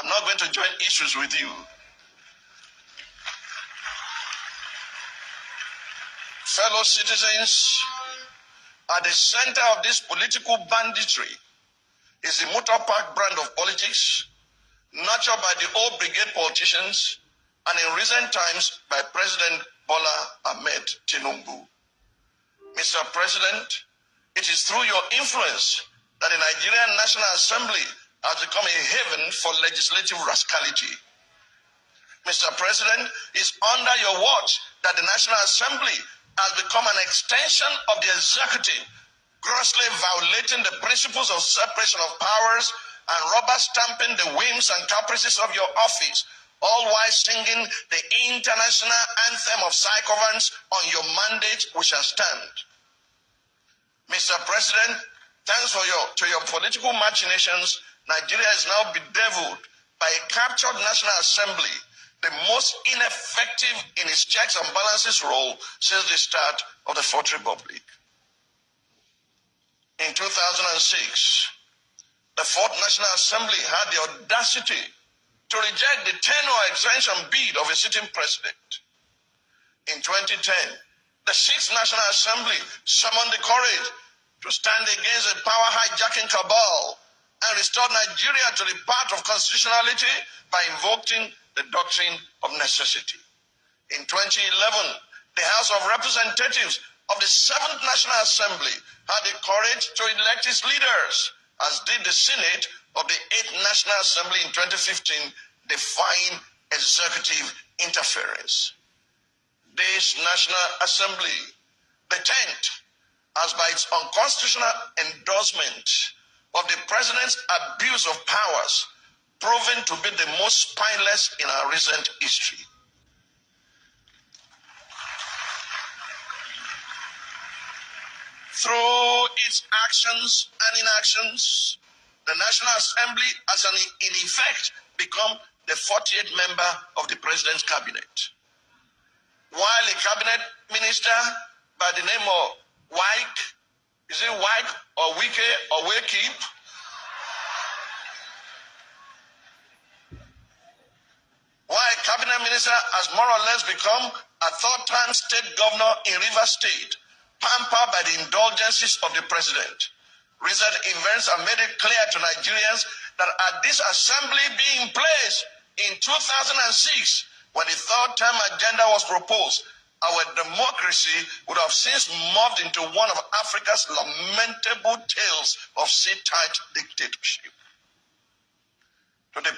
I'm not going to join issues with you. Fellow citizens, at the center of this political banditry is the motor park brand of politics, nurtured by the old brigade politicians, and in recent times by President Bola Ahmed Tinubu. Mr. President, it is through your influence that the Nigerian National Assembly has become a haven for legislative rascality. Mr. President, it's under your watch that the National Assembly has become an extension of the executive, grossly violating the principles of separation of powers and rubber stamping the whims and caprices of your office, all while singing the international anthem of sycophants. On your mandate we shall stand. Mr. President, thanks to your political machinations, Nigeria is now bedeviled by a captured National Assembly, the most ineffective in its checks and balances role since the start of the Fourth Republic. In 2006, the Fourth National Assembly had the audacity to reject the tenure exemption bid of a sitting president. In 2010, the Sixth National Assembly summoned the courage to stand against a power hijacking cabal and restore Nigeria to the path of constitutionality by invoking the doctrine of necessity. In 2011, the House of Representatives of the Seventh National Assembly had the courage to elect its leaders, as did the Senate of the Eighth National Assembly in 2015, defying executive interference. This National Assembly, the 10th, has by its unconstitutional endorsement of the president's abuse of powers proven to be the most spineless in our recent history. Through its actions and inactions, the National Assembly has in effect become the 48th member of the president's cabinet. While a cabinet minister by the name of Wike, is it Wike or Wike or Wakeep? Why a cabinet minister has more or less become a third-time state governor in Rivers State, pampered by the indulgences of the president. Recent events have made it clear to Nigerians that had this assembly been in place in 2006, when the third-term agenda was proposed, our democracy would have since morphed into one of Africa's lamentable tales of sit-tight dictatorship. To the